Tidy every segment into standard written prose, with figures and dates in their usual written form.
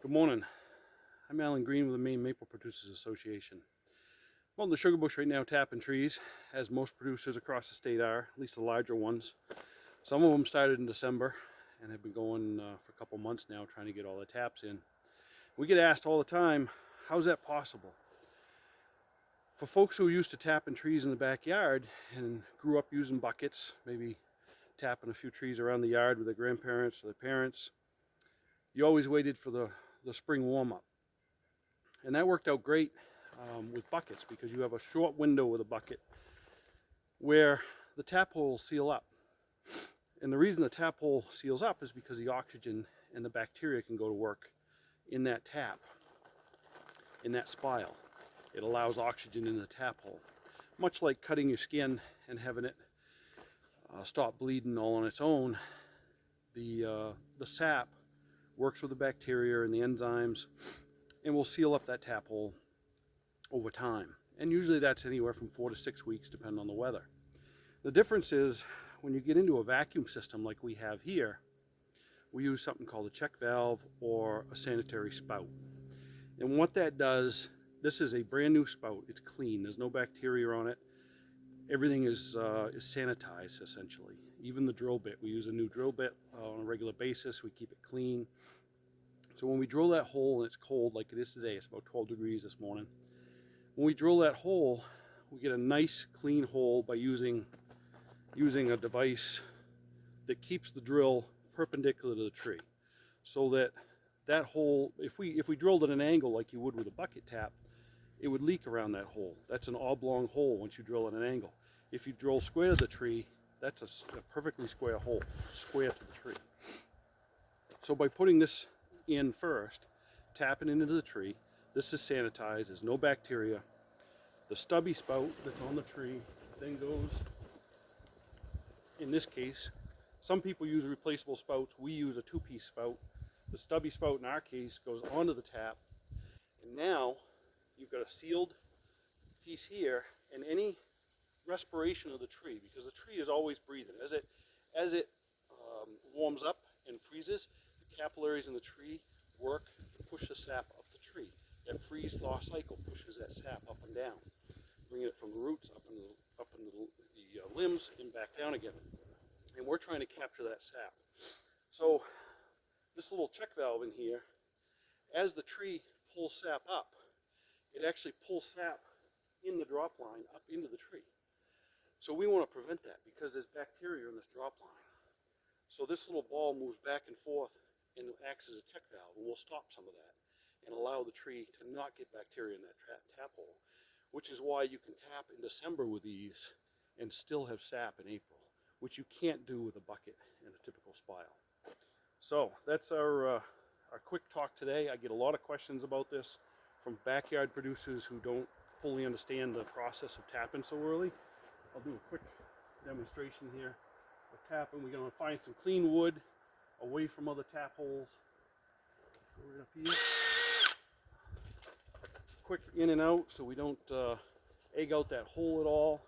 Good morning. I'm Alan Green with the Maine Maple Producers Association. I'm out in the sugar bush right now tapping trees, as most producers across the state are, at least the larger ones. Some of them started in December and have been going for a couple months now trying to get all the taps in. We get asked all the time, how's that possible? For folks who are used to tapping trees in the backyard and grew up using buckets, maybe tapping a few trees around the yard with their grandparents or their parents, you always waited for the spring warm-up. And that worked out great with buckets because you have a short window with a bucket where the tap holes seal up. And the reason the tap hole seals up is because the oxygen and the bacteria can go to work in that tap, in that spile. It allows oxygen in the tap hole. Much like cutting your skin and having it stop bleeding all on its own, the sap works with the bacteria and the enzymes and will seal up that tap hole over time. And usually that's anywhere from 4 to 6 weeks depending on the weather. The difference is when you get into a vacuum system like we have here, we use something called a check valve or a sanitary spout. And what that does, this is a brand new spout. It's clean. There's no bacteria on it. Everything is sanitized essentially. Even the drill bit. We use a new drill bit on a regular basis. We keep it clean. So when we drill that hole and it's cold like it is today, it's about 12 degrees this morning. When we drill that hole, we get a nice clean hole by using a device that keeps the drill perpendicular to the tree. So that hole, if we drilled at an angle like you would with a bucket tap, it would leak around that hole. That's an oblong hole once you drill at an angle. If you drill square to the tree, that's a perfectly square hole, square to the tree. So by putting this in first, tapping into the tree, this is sanitized, there's no bacteria. The stubby spout that's on the tree then goes, in this case, some people use replaceable spouts, we use a two-piece spout. The stubby spout in our case goes onto the tap, and now you've got a sealed piece here, and any respiration of the tree, because the tree is always breathing. As it warms up and freezes, the capillaries in the tree work to push the sap up the tree. That freeze-thaw cycle pushes that sap up and down, bringing it from the roots up into the limbs and back down again. And we're trying to capture that sap. So this little check valve in here, as the tree pulls sap up, it actually pulls sap in the drop line up into the tree. So we want to prevent that because there's bacteria in this drop line. So this little ball moves back and forth and acts as a check valve, and we'll stop some of that and allow the tree to not get bacteria in that tap hole, which is why you can tap in December with these and still have sap in April, which you can't do with a bucket and a typical spile. So that's our quick talk today. I get a lot of questions about this from backyard producers who don't fully understand the process of tapping so early. I'll do a quick demonstration here of tapping. We're going to find some clean wood away from other tap holes. Right up here. Quick in and out so we don't egg out that hole at all.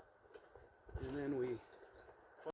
And then we